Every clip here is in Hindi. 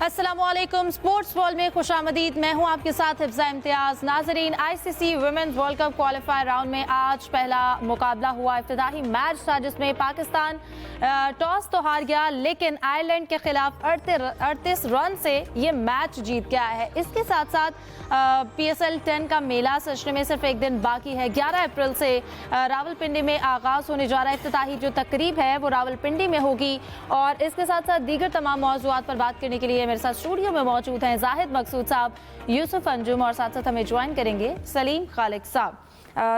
अस्सलामुअलैकुम, स्पोर्ट्स वॉल में खुशामदीद। मैं हूं आपके साथ हिफ्ज़ा इम्तियाज़। नाजरीन, ICC women's world cup qualifier round में आज पहला मुकाबला हुआ। इफ्तिताही मैच था जिसमें पाकिस्तान टॉस तो हार गया, लेकिन आयरलैंड के खिलाफ 38 रन से ये मैच जीत गया है। इसके साथ साथ PSL 10 का मेला सजने में सिर्फ एक दिन बाकी है। 11 अप्रैल से रावलपिंडी में आगाज़ होने जा रहा है। इफ्तिताही जो तकरीब है वो रावलपिंडी में होगी। और इसके साथ साथ दीगर तमाम मौज़ूआत पर बात करने के लिए मेरे साथ स्टूडियो में मौजूद हैं जाहिद मकसूद साहब, यूसुफ अंजुम और साथ साथ हमें ज्वाइन करेंगे सलीम खालिक साहब।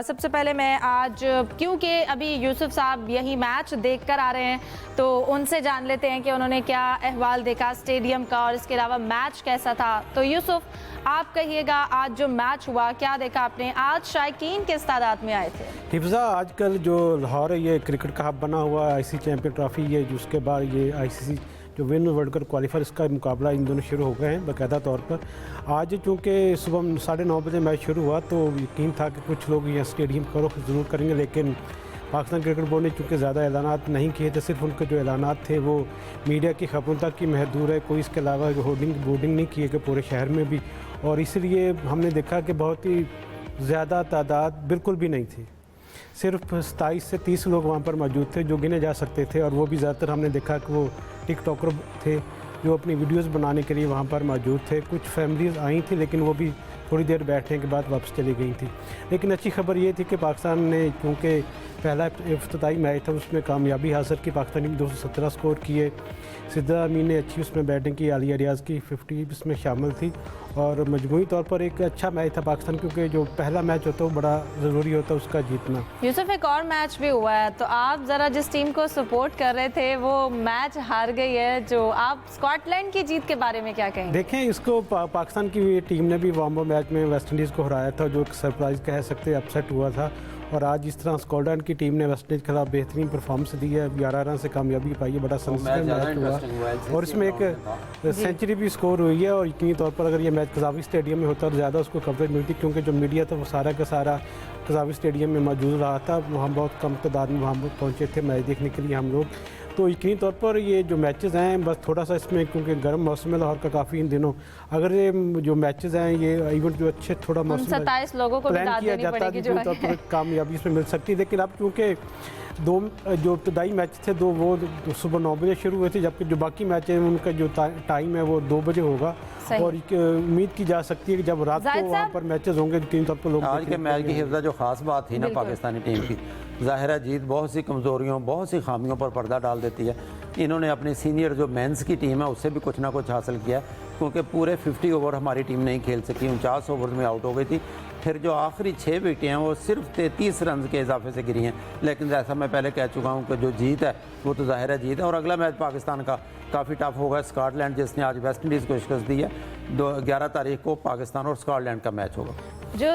सबसे पहले मैं आज, क्योंकि अभी यूसुफ साहब यही मैच देख कर आ रहे हैं, तो उनसे जान लेते हैं कि उन्होंने क्या अहवाल देखा स्टेडियम का और इसके अलावा मैच कैसा था। तो यूसुफ, आप कहिएगा, आज जो मैच हुआ क्या देखा आपने? आज शायकीन किस तादाद में आए थे? हिफ्ज़ा, आजकल जो लाहौर है ये क्रिकेट का हब बना हुआ है। ICC चैम्पियन ट्रॉफी है, जिसके बाद ये ICC जो विन वर्ल्ड कप क्वालिफायर, इसका मुकाबला इन दोनों शुरू हो गए हैं बाकायदा तौर पर। आज चूँकि सुबह 9:30 बजे मैच शुरू हुआ तो यकीन था कि कुछ लोग यहाँ स्टेडियम का रुख ज़रूर करेंगे, लेकिन पाकिस्तान क्रिकेट बोर्ड ने चूँकि ज़्यादा ऐलानात नहीं किए थे, सिर्फ उनके जो ऐलानात थे वो मीडिया की खबरों तक ही महदूद है। कोई इसके अलावा बोर्डिंग नहीं किए गए पूरे शहर में भी, और इसलिए हमने देखा कि बहुत ही ज़्यादा तादाद बिल्कुल भी नहीं थी। सिर्फ 27 से 30 लोग वहाँ पर मौजूद थे जो गिने जा सकते थे, और वो भी ज़्यादातर हमने देखा कि वो टिकटॉकर थे जो अपनी वीडियोस बनाने के लिए वहाँ पर मौजूद थे। कुछ फैमिलीज़ आई थी, लेकिन वो भी थोड़ी देर बैठने के बाद वापस चली गई थी। लेकिन अच्छी खबर ये थी कि पाकिस्तान ने, क्योंकि पहला इफ्तिताई मैच था, उसमें कामयाबी हासिल की। पाकिस्तान ने 217 स्कोर किए। सिद्दा अमीन ने अच्छी उसमें बैटिंग की, आलिया रियाज़ की 50 इसमें शामिल थी, और मजमूई तौर पर एक अच्छा मैच था पाकिस्तान, क्योंकि जो पहला मैच होता है वो बड़ा ज़रूरी होता है उसका जीतना। यूसुफ, एक और मैच भी हुआ है, तो आप ज़रा जिस टीम को सपोर्ट कर रहे थे वो मैच हार गई है, जो आप स्कॉटलैंड की जीत के बारे में क्या कहेंगे? देखें, इसको पाकिस्तान की टीम ने भी वार्म अप मैच में वेस्ट इंडीज़ को हराया था, जो एक सरप्राइज़ कह सकते अपसेट हुआ था। और आज इस तरह स्कॉटलैंड की टीम ने वेस्ट इंडीज़ के खिलाफ बेहतरीन परफॉर्मेंस दी है, 11 रन से कामयाबी पाई है। बड़ा सनसनी मैच हुआ, और इसमें एक सेंचुरी भी स्कोर हुई है। और यकीनी तौर पर अगर ये मैच कज़ावी स्टेडियम में होता तो ज़्यादा उसको कवरेज मिलती, क्योंकि जो मीडिया था वो सारा का सारा कज़ावी स्टेडियम में मौजूद रहा था। हम बहुत कम तादाद में वहाँ पहुँचे थे मैच देखने के लिए हम लोग। तो यकीनी तौर पर ये जो मैचेस हैं, बस थोड़ा सा इसमें, क्योंकि गर्म मौसम है लाहौर का काफ़ी इन दिनों, अगर ये जो मैचेस हैं ये इवेंट जो अच्छे थोड़ा मौसम 27 लोगों को प्लान किया जाता है तो तौर पर कामयाबी इसमें मिल सकती है। लेकिन अब चूँकि दो जो इब्तदाई मैच थे दो, वो सुबह 9 बजे शुरू हुए थे, जबकि जो बाकी मैच हैं उनका जो टाइम है वो 2 बजे होगा। और उम्मीद की जा सकती है कि जब रात को वहाँ पर मैचेस होंगे यकीनी तौर पर लोग आज के मैच की हिफ्ज़ा जो ख़ास बात थी ना पाकिस्तानी टीम की, ज़ाहिर जीत बहुत सी कमज़ोरियों, बहुत सी खामियों पर पर्दा डाल देती है। इन्होंने अपनी सीनियर जो मेंस की टीम है उससे भी कुछ ना कुछ हासिल किया है, क्योंकि पूरे 50 ओवर हमारी टीम नहीं खेल सकी, 49 ओवर में आउट हो गई थी। फिर जो आखिरी 6 विकेटें हैं वो सिर्फ 33 रन के इजाफे से गिरी हैं। लेकिन जैसा मैं पहले कह चुका हूँ कि जो जीत है वो तो ज़ाहिर जीत है। और अगला मैच पाकिस्तान का काफ़ी टफ होगा, स्कॉटलैंड जिसने आज वेस्ट इंडीज़ को शिकस्त दी है। 11 तारीख को पाकिस्तान और स्कॉटलैंड का मैच होगा। जो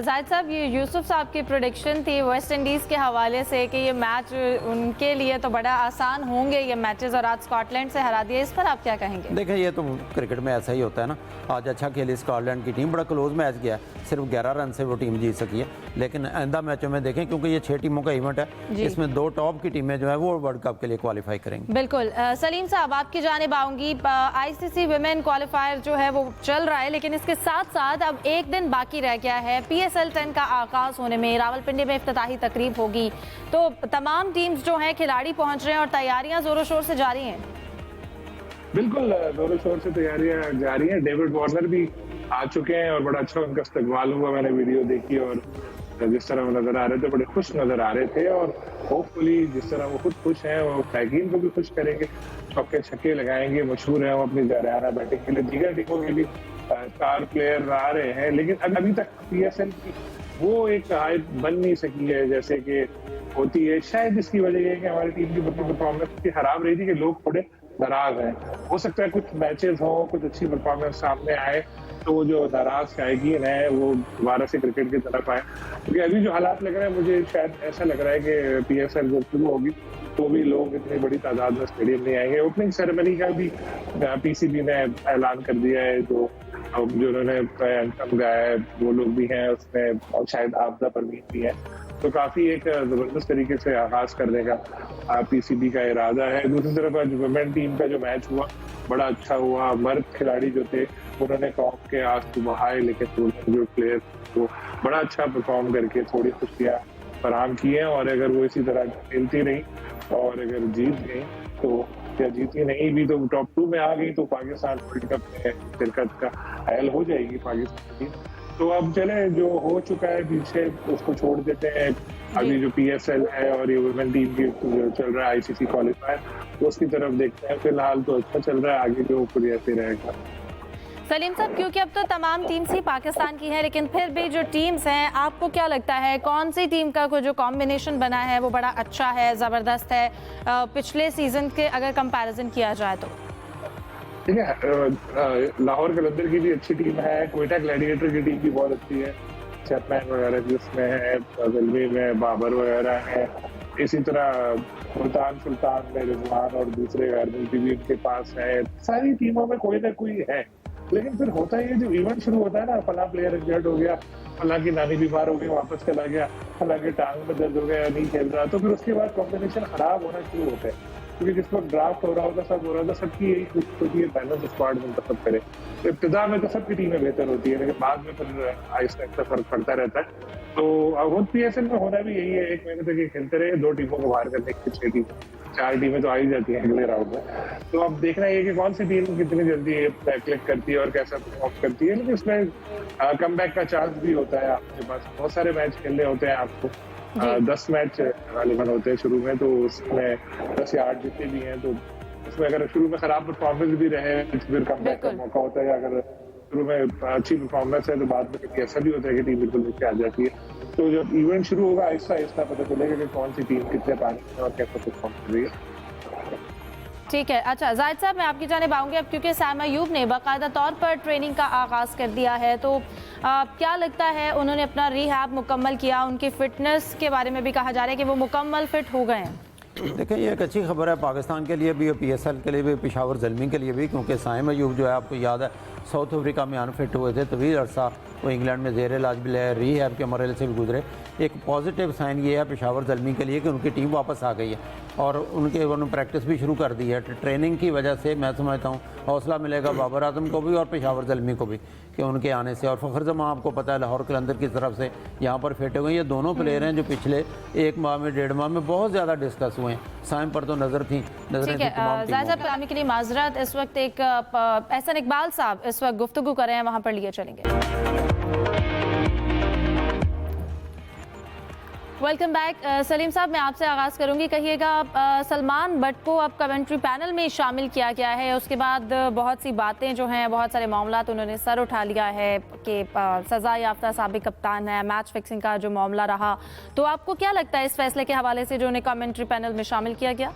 जाहिद साहब, ये यूसुफ साहब की प्रेडिक्शन थी वेस्ट इंडीज़ के हवाले से कि ये मैच उनके लिए तो बड़ा आसान होंगे ये मैचेस, और आज स्कॉटलैंड से हरा दिया, इस पर आप क्या कहेंगे? देखें, ये तो क्रिकेट में ऐसा ही होता है ना। आज अच्छा खेली स्कॉटलैंड की टीम, बड़ा क्लोज मैच गया है, सिर्फ 11 रन से वो टीम जीत सकी है। लेकिन आइंदा मैचों में देखें, क्योंकि ये 6 टीमों का इवेंट है, इसमें 2 टॉप की टीमें जो है वो वर्ल्ड कप के लिए क्वालिफाई करेंगी। बिल्कुल। सलीम साहब, आपकी जानिब आऊँगी। ICC वुमेन क्वालिफायर जो है वो चल रहा है, लेकिन इसके साथ साथ अब एक दिन बाकी रह गया है PSL 10 का आगाज़ होने में। रावलपिंडी में इफ्तिताही तकरीब होगी, तो तमाम टीम्स जो हैं खिलाड़ी पहुंच रहे हैं और तैयारियां जोरों शोर से जारी हैं। बिल्कुल, जोरों शोर से तैयारियां जारी हैं। डेविड वार्नर भी आ चुके हैं और बड़ा अच्छा उनका इस्तकबाल हुआ, मैंने वीडियो देखी, और जिस तरह वो नजर आ रहे थे बड़े खुश नजर आ रहे थे। और होपफुली जिस तरह वो खुद खुश हैं वो फैकीन को भी खुश करेंगे, चौके छक्के लगाएंगे। मशहूर है वो अपनी हरियाणा बैटिंग के लिए। दीगर टीमों के भी स्टार प्लेयर आ रहे हैं, लेकिन अभी तक PSL की वो एक हाइप बन नहीं सकी है जैसे कि होती है। शायद इसकी वजह यह है कि हमारी टीम की परफॉर्मेंस की खराब रही थी कि लोग थोड़े नाराज हैं। हो सकता है कुछ मैचेस हों, कुछ अच्छी परफॉर्मेंस सामने आए तो वो जो नाराज शायकीन है वो दोबारा से क्रिकेट की तरफ आए। क्योंकि अभी जो हालात लग रहे हैं, मुझे शायद ऐसा लग रहा है कि PSL जब शुरू होगी तो भी लोग इतनी बड़ी तादाद में स्टेडियम नहीं आएंगे। ओपनिंग सेरेमनी का भी PCB ने ऐलान कर दिया है, जो उन्होंने एंथम गाया है वो लोग भी हैं उसमें, और शायद आपदा परवीन भी है। तो काफी एक जबरदस्त तरीके से आगाज करने का पीसीबी का इरादा है। दूसरी तरफ आज वुमेन टीम का जो मैच हुआ बड़ा अच्छा हुआ। मर्द खिलाड़ी जो थे उन्होंने कौम के आंसू बहाए, लेकिन जो प्लेयर को बड़ा अच्छा परफॉर्म करके थोड़ी खुशियां फराहम की हैं। और अगर वो इसी तरह खेलती रही और अगर जीत गई तो, या जीती नहीं भी तो टॉप 2 में आ गई तो पाकिस्तान वर्ल्ड कप में शिरकत का अहल हो जाएगी पाकिस्तान की। तो अब चले, जो हो चुका है पीछे उसको छोड़ देते हैं। अभी जो पीएसएल है और ये वुमेन टीम की जो चल रहा है आईसीसी क्वालिफायर, तो उसकी तरफ देखते हैं। फिलहाल तो अच्छा चल रहा है, आगे जो ऊपर ऐसे रहेगा। सलीम साहब, क्योंकि अब तो तमाम टीम्स ही पाकिस्तान की हैं, लेकिन फिर भी जो टीम्स हैं, आपको क्या लगता है कौन सी टीम का जो कॉम्बिनेशन बना है वो बड़ा अच्छा है, ज़बरदस्त है पिछले सीजन के अगर कंपैरिजन किया जाए तो? ठीक है, लाहौर कलंदर की भी अच्छी टीम है, क्वेटा ग्लैडिएटर की टीम भी बहुत अच्छी है, चैपमैन वगैरह जिसमें है, जलवी में बाबर वगैरह है। इसी तरह सुल्तान में रिजवान और दूसरे भी उनके पास है। सारी टीमों में कोई ना कोई है, लेकिन फिर होता है जो इवेंट शुरू होता है ना, फला प्लेयर इंजर्ड हो गया, फला की नानी बीमार हो गई वापस चला गया, फला के टांग में दर्द हो गया नहीं खेल रहा, तो फिर उसके बाद कॉम्बिनेशन खराब होना शुरू होता है। क्योंकि जिस वक्त ड्राफ्ट हो रहा होता, सब हो रहा था, सबकी यही खुश होती है बैलेंस स्क्वाड मुंतखब करे। तो इब्तिदा में तो सबकी टीमें बेहतर होती है, लेकिन बाद में फिर आहिस्ता आहिस्ता फर्क पड़ता रहता है। तो अब पीएसएल में होना भी यही है, 1 महीने तक ये खेलते रहे, 2 टीमों को बाहर करने की 6 टीम 4 टीमें तो आ ही जाती हैं अगले राउंड में। तो अब देखना ये कि कौन सी टीम कितनी जल्दी क्लिक करती है और कैसा परफॉर्म करती है। लेकिन इसमें कमबैक का चांस भी होता है, आपके पास बहुत सारे मैच खेलने होते हैं आपको। 10 मैच गालिबन होते हैं शुरू में, तो उसमें 10 या 8 जितने भी हैं, तो उसमें अगर शुरू में खराब परफॉर्मेंस भी रहे तो फिर कमबैक का मौका होता है। अगर शुरू में अच्छी परफॉर्मेंस है तो बाद में कभी ऐसा भी होता है कि टीम बिल्कुल नीचे आ जाती है। तो जब इवेंट शुरू होगा आहिस्ता आहिस्ता पता चलेगा कि कौन सी टीम कितने पानी में और कैसा परफॉर्म कर रही है। ठीक है, अच्छा जाहिद साहब, मैं आपकी जानिब आऊँगी अब, क्योंकि साइमा अयूब ने बाकायदा तौर पर ट्रेनिंग का आगाज़ कर दिया है, तो क्या लगता है उन्होंने अपना रिहैब मुकम्मल किया? उनकी फ़िटनेस के बारे में भी कहा जा रहा है कि वो मुकम्मल फिट हो गए हैं। देखिए, ये एक अच्छी खबर है पाकिस्तान के लिए भी और पीएसएल के लिए भी, पेशावर ज़ल्मी के लिए भी, क्योंकि साइमा अयूब जो है आपको याद है साउथ अफ्रीका में अनफिट हुए थे, तवील अरसा वो इंग्लैंड में ज़ेर इलाज भी रहे, रीहैब के मरहले से भी गुजरे। एक पॉजिटिव साइन ये है पेशावर ज़ल्मी के लिए कि उनकी टीम वापस आ गई है और उन्होंने प्रैक्टिस भी शुरू कर दी है। ट्रेनिंग की वजह से मैं समझता हूँ हौसला मिलेगा बाबर आजम को भी और पेशावर ज़ल्मी को भी कि उनके आने से। और फ़खर जमां आपको पता है लाहौर कलंदर की तरफ से यहाँ पर फिट हो गए। ये दोनों प्लेयर हैं जो पिछले 1 माह में 1.5 माह में बहुत ज़्यादा डिस्कस हुए हैं। साइम पर तो नज़रें थी तमाम टीमों के लिए माजरत। इस वक्त एक एहसन इकबाल साहब इस वक्त गुफ्तगू कर रहे हैं, वहाँ पर लिए चलेंगे। Welcome back. सलीम साहब, मैं आपसे आगाज़ करूंगी, कहिएगा सलमान बट को अब कमेंट्री पैनल में शामिल किया गया है, उसके बाद बहुत सी बातें जो हैं, बहुत सारे मामला उन्होंने सर उठा लिया है कि सज़ा याफ्ता साबिक कप्तान है, मैच फिक्सिंग का जो मामला रहा, तो आपको क्या लगता है इस फैसले के हवाले से जो उन्हें कमेंट्री पैनल में शामिल किया गया?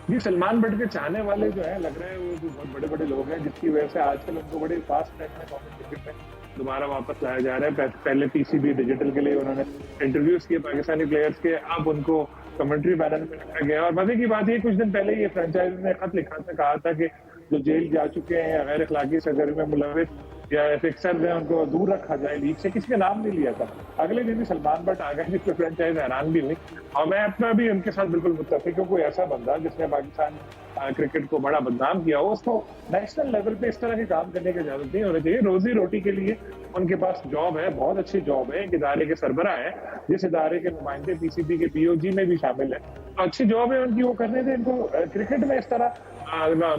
जी, सलमान बट के चाहने वाले जो है लग रहा है वो बहुत बड़े बड़े लोग हैं, जिसकी वजह से आजकल उनको बड़े फास्ट ट्रैक में क्रिकेट में दोबारा वापस लाया जा रहा है। पहले पीसीबी डिजिटल के लिए उन्होंने इंटरव्यूज किए पाकिस्तानी प्लेयर्स के, अब उनको कमेंट्री पैनल में रखा गया। और मजे की बात है, कुछ दिन पहले ये फ्रेंचाइज ने खत लिखा था, कहा था कि जो जेल जा चुके हैं या गैर अखलाकी सरगर्मी में मुलविस या फिक्सर हैं उनको दूर रखा जाए लीग से, किसी का नाम नहीं लिया था। अगले दिन ही सलमान बट आ गए, जिसपे फ्रेंचाइज हैरान भी हुई। और मैं अपना भी उनके साथ बिल्कुल मुत्तफिक हूँ। कोई ऐसा बंदा जिसने पाकिस्तान क्रिकेट को बड़ा बदनाम किया हो, उसको नेशनल लेवल पे इस तरह के काम करने की इजाजत नहीं होनी चाहिए। रोजी रोटी के लिए उनके पास जॉब है, बहुत अच्छी जॉब है, एक इदारे के सरबराह है, जिस इदारे के नुमाइंदे पीसीबी के पीओजी में भी शामिल है, तो अच्छी जॉब है उनकी, वो करने थे। इनको क्रिकेट में इस तरह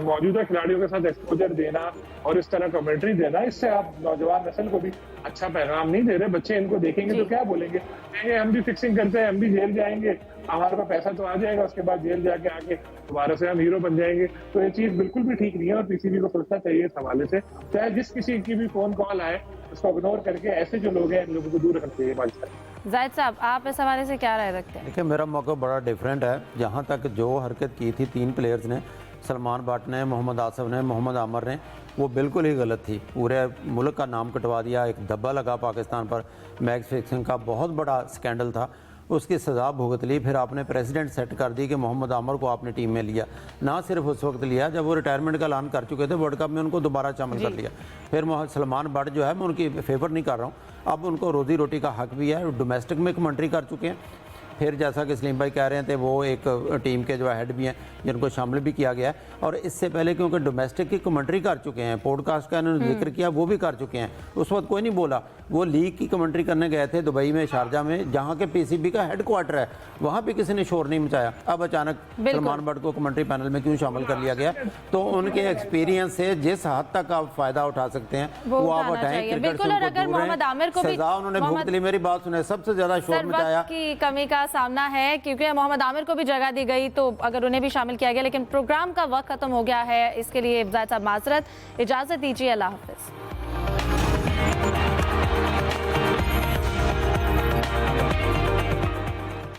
मौजूदा खिलाड़ियों के साथ एक्सपोजर देना और इस तरह कमेंट्री देना, इससे आप नौजवान नस्ल को भी अच्छा पैगाम नहीं दे रहे। बच्चे इनको देखेंगे तो क्या बोलेंगे, कहेंगे हम भी फिक्सिंग करते हैं, हम भी जेल जाएंगे, हमारे पास पैसा तो आ जाएगा, उसके बाद जेल जाके आके दोबारा से हम हीरो बन जाएंगे। तो ये चीज बिल्कुल भी ठीक नहीं है और पीसीबी को सोचना चाहिए इस हवाले से। चाहे जिस किसी की भी फोन कॉल आए उसको इग्नोर करके ऐसे जो लोग हैं इन लोगों को दूर रखना चाहिए पाकिस्तान। जाहिद साहब, आप इस हवाले से क्या राय रखते हैं? देखिए, मेरा मौका बड़ा डिफरेंट है। जहाँ तक जो हरकत की थी 3 प्लेयर्स ने, सलमान बट ने, मोहम्मद आसिफ ने, मोहम्मद आमर ने, वो बिल्कुल ही गलत थी। पूरे मुल्क का नाम कटवा दिया, एक धब्बा लगा पाकिस्तान पर, मैच फिक्सिंग का बहुत बड़ा स्कैंडल था। उसकी सज़ा भुगत ली, फिर आपने प्रेसिडेंट सेट कर दी कि मोहम्मद आमिर को आपने टीम में लिया। ना सिर्फ उस वक्त लिया जब वो रिटायरमेंट का ऐलान कर चुके थे, वर्ल्ड कप में उनको दोबारा शामिल कर लिया। फिर मोहम्मद सलमान बट जो है, मैं उनकी फेवर नहीं कर रहा हूँ, अब उनको रोज़ी रोटी का हक भी है, डोमेस्टिक में कमेंट्री कर चुके हैं। फिर जैसा कि सलीम भाई कह रहे थे, वो एक टीम के जो है हेड भी हैं जिनको शामिल भी किया गया है, और इससे पहले क्योंकि डोमेस्टिक की कमेंट्री कर चुके हैं, पॉडकास्ट का इन्होंने जिक्र किया, वो भी कर चुके हैं। उस वक्त कोई नहीं बोला, वो लीग की कमेंट्री करने गए थे दुबई में, शारजा में, जहाँ के पीसीबी का हेड क्वार्टर है, वहाँ भी किसी ने शोर नहीं मचाया। अब अचानक सलमान बट को कमेंट्री पैनल में क्यों शामिल कर लिया गया? तो उनके एक्सपीरियंस से जिस हद तक आप फायदा उठा सकते हैं वो आप उठाएं। क्रिकेट से सजा उन्होंने भुगत ली। मेरी बात सुने, सबसे ज्यादा शोर मचाया की कमी का सामना है, क्योंकि मोहम्मद आमिर को भी जगह दी गई तो अगर उन्हें भी शामिल किया गया, लेकिन प्रोग्राम का वक्त खत्म हो गया है। इसके लिए इब्जाज साहब माजरत, इजाजत दीजिए, अल्लाह हाफिज।